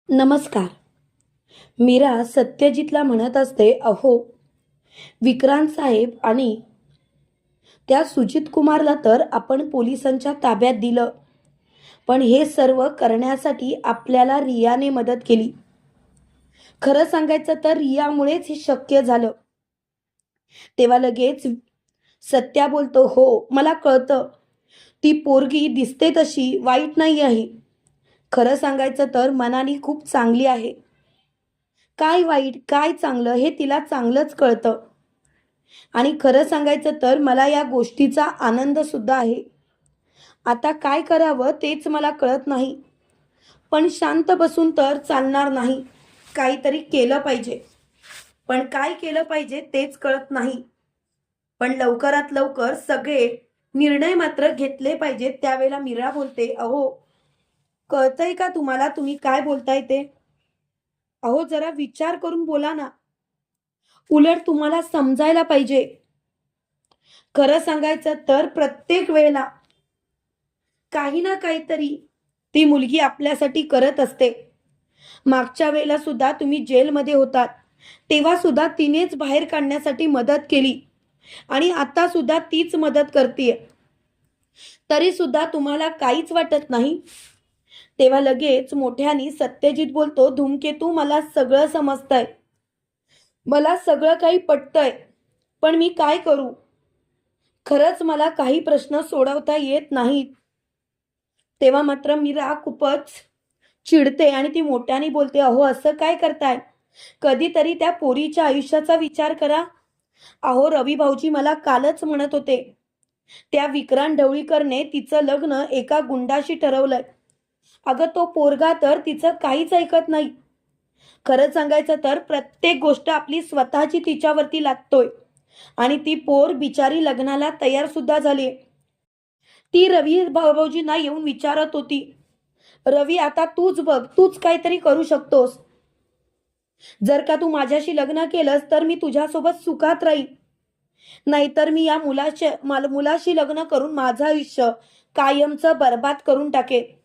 नमस्कार. मीरा सत्यजितला म्हणत असते, अहो विक्रांत साहेब आणि त्या सुजित कुमारला तर आपण पोलिसांच्या ताब्यात दिलं, पण हे सर्व करण्यासाठी आपल्याला रियाने मदत केली. खरं सांगायचं तर रियामुळेच हे शक्य झालं. तेव्हा लगेच सत्या बोलतो, हो मला कळतं, ती पोरगी दिसते तशी वाईट नाही आहे. खरं सांगायचं तर मनाने खूप चांगली आहे. काय वाईट काय चांगलं हे तिला चांगलंच कळतं. आणि खरं सांगायचं तर मला या गोष्टीचा आनंद सुद्धा आहे. आता काय करावं तेच मला कळत नाही. पण शांत बसून तर चालणार नाही. काहीतरी केलं पाहिजे. पण काय केलं पाहिजे तेच कळत नाही. पण लवकरात लवकर सगळे निर्णय मात्र घेतले पाहिजेत. त्यावेळेला मीरा बोलते, अहो कळतंय का तुम्हाला तुम्ही काय बोलताय ते? अहो जरा विचार करून बोला ना. उलट तुम्हाला समजायला पाहिजे. खरं सांगायचं तर प्रत्येक वेळेला काही ना काहीतरी ती मुलगी आपल्यासाठी करत असते. मागच्या वेळेला सुद्धा तुम्ही जेलमध्ये होतात, तेव्हा सुद्धा तिनेच बाहेर काढण्यासाठी मदत केली आणि आता सुद्धा तीच मदत करते. तरी सुद्धा तुम्हाला काहीच वाटत नाही. तेव्हा लगेच मोठ्याने सत्यजित बोलतो, धूमकेतू मला सगळं समजतंय, मला सगळं काही पटतंय, पण मी काय करू? खरंच मला काही प्रश्न सोडवता येत नाहीत. तेव्हा मात्र मीरा खूपच चिडते आणि ती मोठ्याने बोलते, अहो असं काय करताय? कधीतरी त्या पोरीच्या आयुष्याचा विचार करा. अहो रवी भाऊजी मला कालच म्हणत होते, त्या विक्रांत ढवळीकरने तिचं लग्न एका गुंडाशी ठरवलंय. अगं तो पोरगा तर तिचं काहीच ऐकत नाही. खरं सांगायचं तर प्रत्येक गोष्ट आपली स्वतःची तिच्यावरती लागतोय आणि ती पोर बिचारी लग्नाला तयार सुद्धा झाली. ती रवी भाऊजींना येऊन विचारत होती, रवी आता तूच बघ, तूच काहीतरी करू शकतोस. जर का तू माझ्याशी लग्न केलंस तर मी तुझ्यासोबत सुखात राहील, नाहीतर मी या मुलाशी लग्न करून माझं आयुष्य कायमचं बर्बाद करून टाकेन.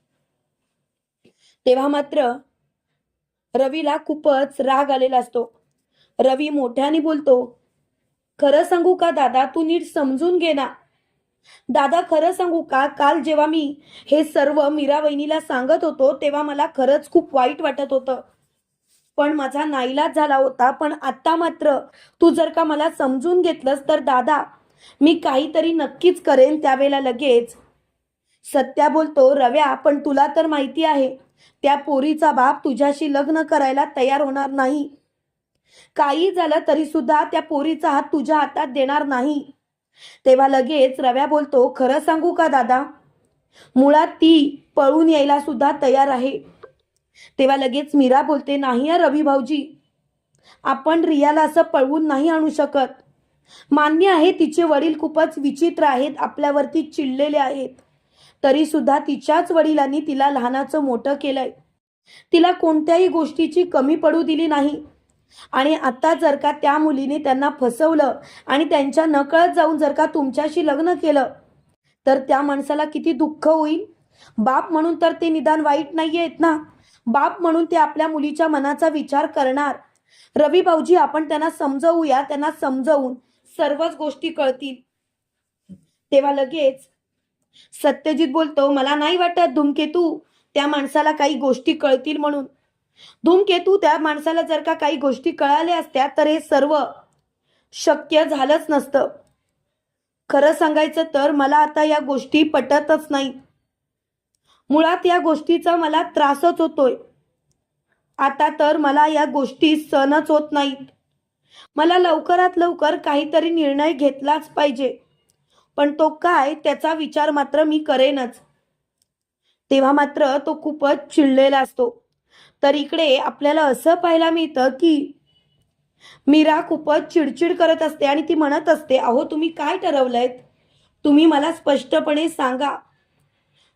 तेव्हा मात्र रवीला खूपच राग आलेला असतो. रवी मोठ्याने बोलतो, खरं सांगू का दादा, तू नीट समजून घे ना. दादा खरं सांगू का, काल जेव्हा मी हे सर्व मीरा वहिनीला सांगत होतो तेव्हा मला खरंच खूप वाईट वाटत होतं, पण माझा नाईलाज झाला होता. पण आता मात्र तू जर का मला समजून घेतलंस तर दादा मी काहीतरी नक्कीच करेन. त्यावेळेला लगेच सत्या बोलतो, रव्या पण तुला तर माहिती आहे त्या पोरीचा बाप तुझ्याशी लग्न करायला तयार होणार नाही. काही झालं तरी सुद्धा त्या पोरीचा हात तुझ्या हातात देणार नाही. तेव्हा लगेच रव्या बोलतो, खरं सांगू का दादा, मुळात ती पळून यायला सुद्धा तयार आहे. तेव्हा लगेच मीरा बोलते, नाही रवी भाऊजी, आपण रियाला असं पळवून नाही आणू शकत. मान्य आहे तिचे वडील खूपच विचित्र आहेत, आपल्यावरती चिडलेले आहेत, तरी सुद्धा तिच्याच वडिलांनी तिला लहानाचं मोठं केलंय, तिला कोणत्याही गोष्टीची कमी पडू दिली नाही. आणि आता जर का त्या मुलीने त्यांना फसवलं आणि त्यांच्या नकळत जाऊन जर का तुमच्याशी लग्न केलं तर त्या माणसाला किती दुःख होईल. बाप म्हणून तर ते निदान वाईट नाही आहेत ना. बाप म्हणून ते आपल्या मुलीच्या मनाचा विचार करणार. रवी भाऊजी आपण त्यांना समजवूया, त्यांना समजवून सर्वच गोष्टी कळतील. तेव्हा लगेच सत्यजित बोलतो, मला नाही वाटत धूमकेतू त्या माणसाला काही गोष्टी कळतील म्हणून. धूमकेतू त्या माणसाला जर का काही गोष्टी कळाल्या असत्या तर हे सर्व शक्य झालंच नसतं. खरं सांगायचं तर मला आता या गोष्टी पटतच नाही. मुळात या गोष्टीचा मला त्रासच होतोय. आता तर मला या गोष्टी सहनच होत नाहीत. मला लवकरात लवकर काहीतरी निर्णय घेतलाच पाहिजे, पण तो काय त्याचा विचार मात्र मी करेनच. तेव्हा मात्र तो खूपच चिडलेला असतो. तर इकडे आपल्याला असं पाहायला मिळतं की मीरा खूपच चिडचिड करत असते आणि ती म्हणत असते, अहो तुम्ही काय ठरवलंय, तुम्ही मला स्पष्टपणे सांगा.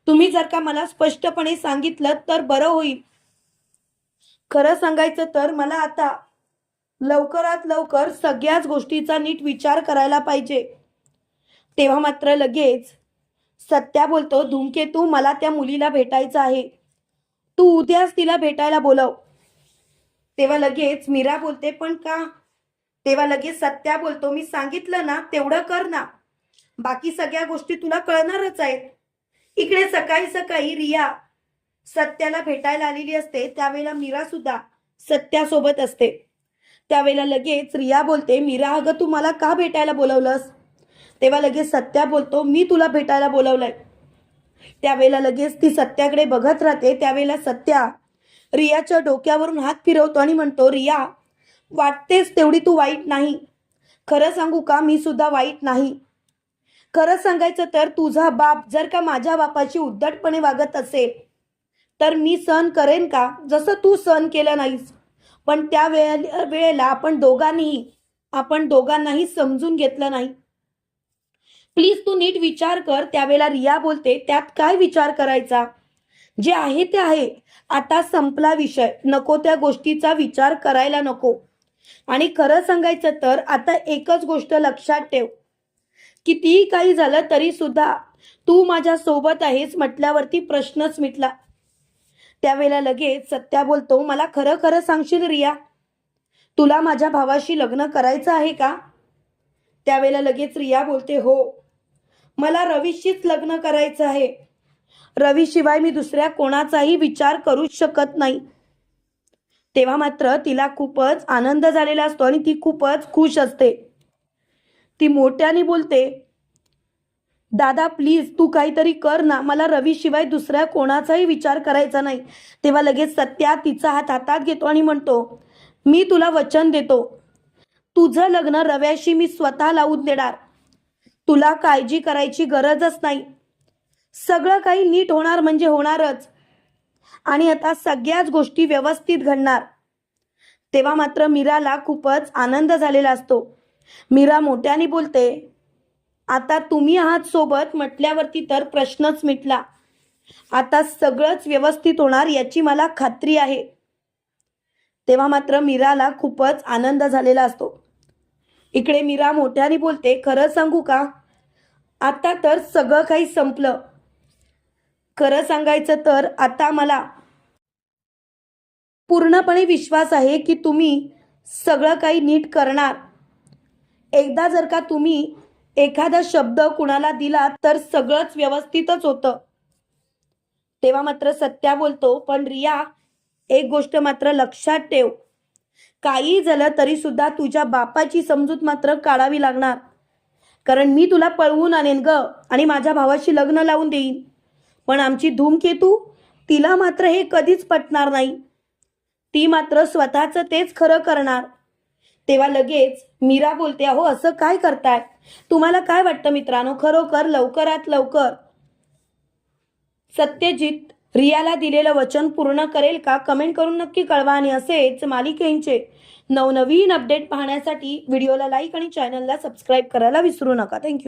तुम्ही जर का मला स्पष्टपणे सांगितलं तर बरं होईल. खरं सांगायचं तर मला आता लवकरात लवकर सगळ्याच गोष्टीचा नीट विचार करायला पाहिजे. तेव्हा मात्र लगेच सत्या बोलतो, धूमकेतू मला त्या मुलीला भेटायचं आहे. तू उद्याच तिला भेटायला बोलव. तेव्हा लगेच मीरा बोलते पण का? तेव्हा लगेच सत्या बोलतो मी सांगितलं ना तेवढं कर ना, बाकी सगळ्या गोष्टी तुला कळणारच आहेत. इकडे सकाळी सकाळी रिया सत्याला भेटायला आलेली असते, त्यावेळेला मीरा सुद्धा सत्यासोबत असते. त्यावेळेला लगेच रिया बोलते मीरा अगं तू मला का भेटायला बोलवलंस? तेव्हा लगेच सत्या बोलतो मी तुला भेटायला बोलवलंय. त्यावेळेला लगेच ती सत्याकडे बघत राहते. त्यावेळेला सत्या रियाच्या डोक्यावरून हात फिरवतो आणि म्हणतो रिया वाटतेस तेवढी तू वाईट नाही. खरं सांगू का मी सुद्धा वाईट नाही. खरं सांगायचं तर तुझा बाप जर का माझ्या बापाची उद्धटपणे वागत असेल तर मी सहन करेन का, जसं तू सहन केलं नाहीस. पण त्या वेळेला आपण दोघांनाही समजून घेतलं नाही. प्लीज तू नीट विचार कर. त्यावेळेला रिया बोलते त्यात काय विचार करायचा, जे आहे ते आहे. आता संपला विषय, नको त्या गोष्टीचा विचार करायला नको. आणि खरं सांगायचं तर आता एकच गोष्ट लक्षात ठेव, कितीही काही झालं तरी सुद्धा तू माझ्या सोबत आहेस म्हटल्यावरती प्रश्नच मिटला. त्यावेळेला लगेच सत्या बोलतो मला खरं खरं सांगशील रिया, तुला माझ्या भावाशी लग्न करायचं आहे का? त्यावेळेला लगेच रिया बोलते हो, मला रवीशीच लग्न करायचं आहे. रवीशिवाय मी दुसऱ्या कोणाचाही विचार करूच शकत नाही. तेव्हा मात्र तिला खूपच आनंद झालेला असतो आणि ती खूपच खुश असते. ती मोठ्याने बोलते दादा प्लीज तू काहीतरी कर ना, मला रवीशिवाय दुसऱ्या कोणाचाही विचार करायचा नाही. तेव्हा लगेच सत्या तिचा हात हातात घेतो आणि म्हणतो मी तुला वचन देतो, तुझं लग्न रव्याशी मी स्वतः लावून देणार. तुला काळजी करायची गरजच नाही. सगळं काही नीट होणार म्हणजे होणारच. आणि आता सगळ्याच गोष्टी व्यवस्थित घडणार. तेव्हा मात्र मीराला खूपच आनंद झालेला असतो. मीरा मोठ्याने बोलते आता तुम्ही आहात सोबत म्हटल्यावरती तर प्रश्नच मिटला. आता सगळंच व्यवस्थित होणार याची मला खात्री आहे. तेव्हा मात्र मीराला खूपच आनंद झालेला असतो. इकडे मीरा मोठ्याने बोलते खरं सांगू का, आता तर सगळं काही संपलं. खरं सांगायचं तर आता मला पूर्णपणे विश्वास आहे की तुम्ही सगळं काही नीट करणार. एकदा जर का तुम्ही एखादा शब्द कुणाला दिला तर सगळंच व्यवस्थितच होतं. तेव्हा मात्र सत्या बोलतो पण रिया एक गोष्ट मात्र लक्षात ठेव, काही झालं तरी सुद्धा तुझ्या बापाची समजूत मात्र काढावी लागणार. कारण मी तुला पळवून आणेन ग आणि माझ्या भावाशी लग्न लावून देईन. पण आमची धूमकेतू तिला मात्र हे कधीच पटणार नाही. ती मात्र स्वतःचं तेच खरं करणार. तेव्हा लगेच मीरा बोलते अहो असं काय करताय, तुम्हाला काय वाटतं मित्रांनो, खरोखर लवकरात लवकर सत्यजित रियाला दिलेलं वचन पूर्ण करेल का? कमेंट करून नक्की कळवा. आणि असेच मालिकेचे नवनवीन अपडेट पाहण्यासाठी व्हिडिओला लाईक आणि चॅनलला सबस्क्राईब करायला विसरू नका. थँक्यू.